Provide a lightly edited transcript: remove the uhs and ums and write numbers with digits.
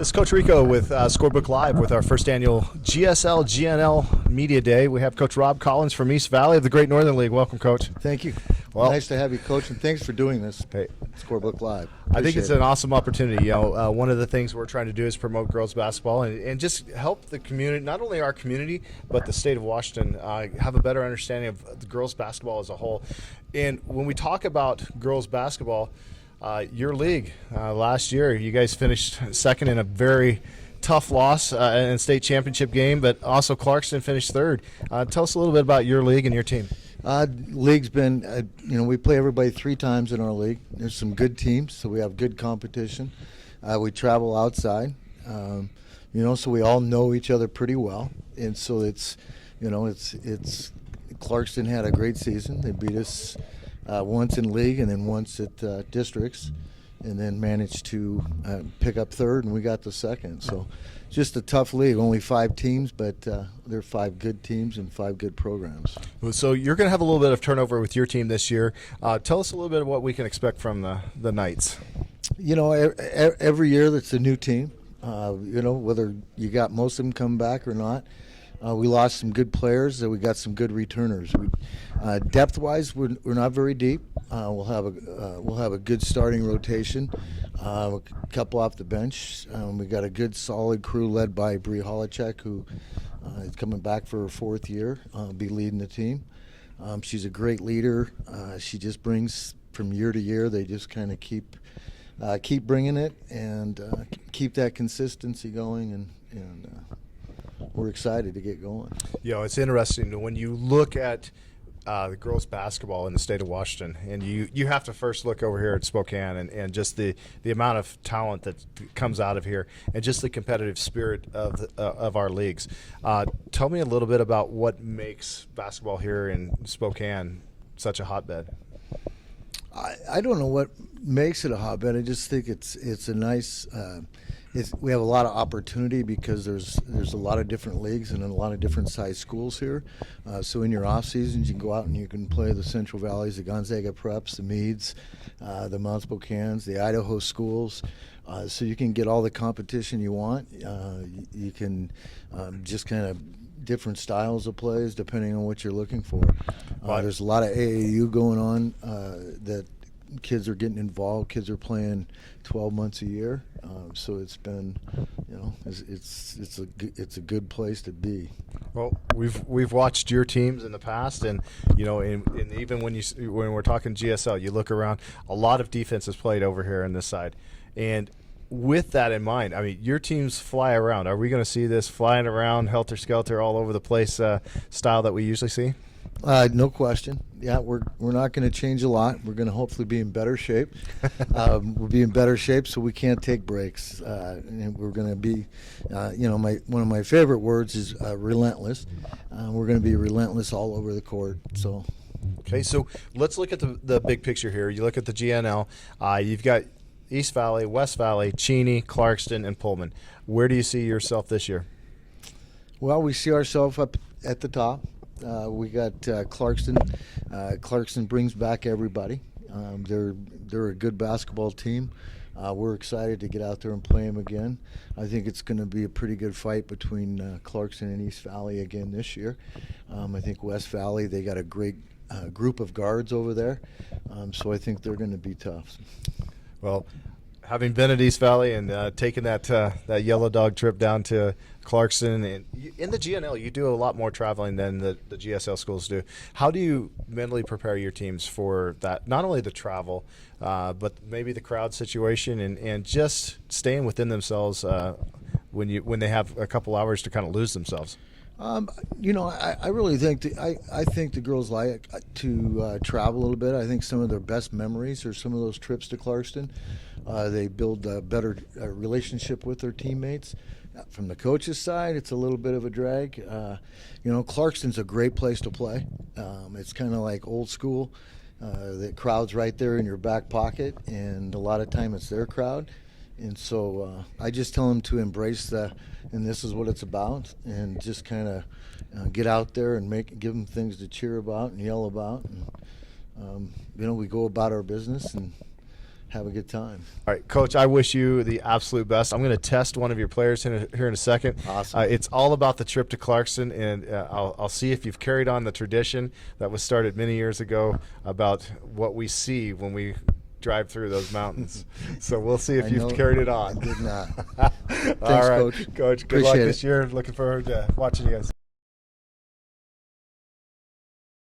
This is Coach Rehkow with Scorebook Live with our first annual GSL GNL Media Day. We have Coach Rob Collins from East Valley of the Great Northern League. Welcome, Coach. Thank you. Well, nice to have you, Coach, and thanks for doing this. Hey, Scorebook Live. I think it's an awesome opportunity. One of the things we're trying to do is promote girls basketball and just help the community, not only our community, but the state of Washington, have a better understanding of the girls basketball as a whole. And when we talk about girls basketball, your league last year, you guys finished second in a very tough loss in a state championship game, but also Clarkston finished third. Tell us a little bit about your league and your team. League's been, we play everybody 3 times in our league. There's some good teams, so we have good competition. We travel outside, so we all know each other pretty well, and so it's Clarkston had a great season. They beat us once in league and then once at districts, and then managed to pick up third, and we got the second. So just a tough league, only 5 teams, but they're 5 good teams and 5 good programs. So you're going to have a little bit of turnover with your team this year. Tell us a little bit of what we can expect from the Knights. Every year that's a new team, whether you got most of them come back or not. We lost some good players. We got some good returners. Depth-wise, we're not very deep. We'll have a good starting rotation. A couple off the bench. We got a good, solid crew led by Bree Holacek, who is coming back for her 4th year. Be leading the team. She's a great leader. She just brings from year to year. They just kind of keep bringing it and keep that consistency going and we're excited to get going. It's interesting when you look at the girls basketball in the state of Washington, and you have to first look over here at Spokane and just the amount of talent that comes out of here and just the competitive spirit of our leagues. Tell me a little bit about what makes basketball here in Spokane such a hotbed. I don't know what makes it a hotbed. I just think it's a nice. We have a lot of opportunity because there's a lot of different leagues and a lot of different size schools here. So in your off seasons, you can go out and you can play the Central Valleys, the Gonzaga Preps, the Meads, the Mount Spokanes, the Idaho schools. So you can get all the competition you want. You can just kind of different styles of plays depending on what you're looking for. There's a lot of AAU going on that kids are getting involved. Kids are playing 12 months a year, so it's been, it's a good place to be. Well, we've watched your teams in the past, and and even when we're talking GSL, you look around, a lot of defense is played over here on this side, and with that in mind, I mean, your teams fly around. Are we going to see this flying around, helter-skelter, all over the place style that we usually see? No question. Yeah, we're not going to change a lot. We're going to hopefully be in better shape. We'll be in better shape so we can't take breaks. And we're going to be, one of my favorite words is relentless. We're going to be relentless all over the court. So. Okay, so let's look at the big picture here. You look at the GNL. You've got East Valley, West Valley, Cheney, Clarkston, and Pullman. Where do you see yourself this year? Well, we see ourselves up at the top. We got Clarkston. Clarkston brings back everybody. They're a good basketball team. We're excited to get out there and play them again. I think it's going to be a pretty good fight between Clarkston and East Valley again this year. I think West Valley, they got a great group of guards over there, so I think they're going to be tough. Well, having been at East Valley and taking that yellow dog trip down to Clarkston, and in the GNL, you do a lot more traveling than the GSL schools do. How do you mentally prepare your teams for that? Not only the travel, but maybe the crowd situation and just staying within themselves when they have a couple hours to kind of lose themselves. I really think I think the girls like to travel a little bit. I think some of their best memories are some of those trips to Clarkston. They build a better relationship with their teammates. From the coach's side, it's a little bit of a drag. Clarkston's a great place to play. It's kind of like old school. The crowd's right there in your back pocket, and a lot of time it's their crowd. And so I just tell them to embrace and this is what it's about, and just kind of get out there and give them things to cheer about and yell about. And, we go about our business, and have a good time. All right, Coach, I wish you the absolute best. I'm going to test one of your players here in a second. Awesome. It's all about the trip to Clarkson, and I'll see if you've carried on the tradition that was started many years ago about what we see when we drive through those mountains. So we'll see if you've carried it on. I did not. All Thanks, right, Coach. Coach, good Appreciate luck it. this year. Looking forward to watching you guys.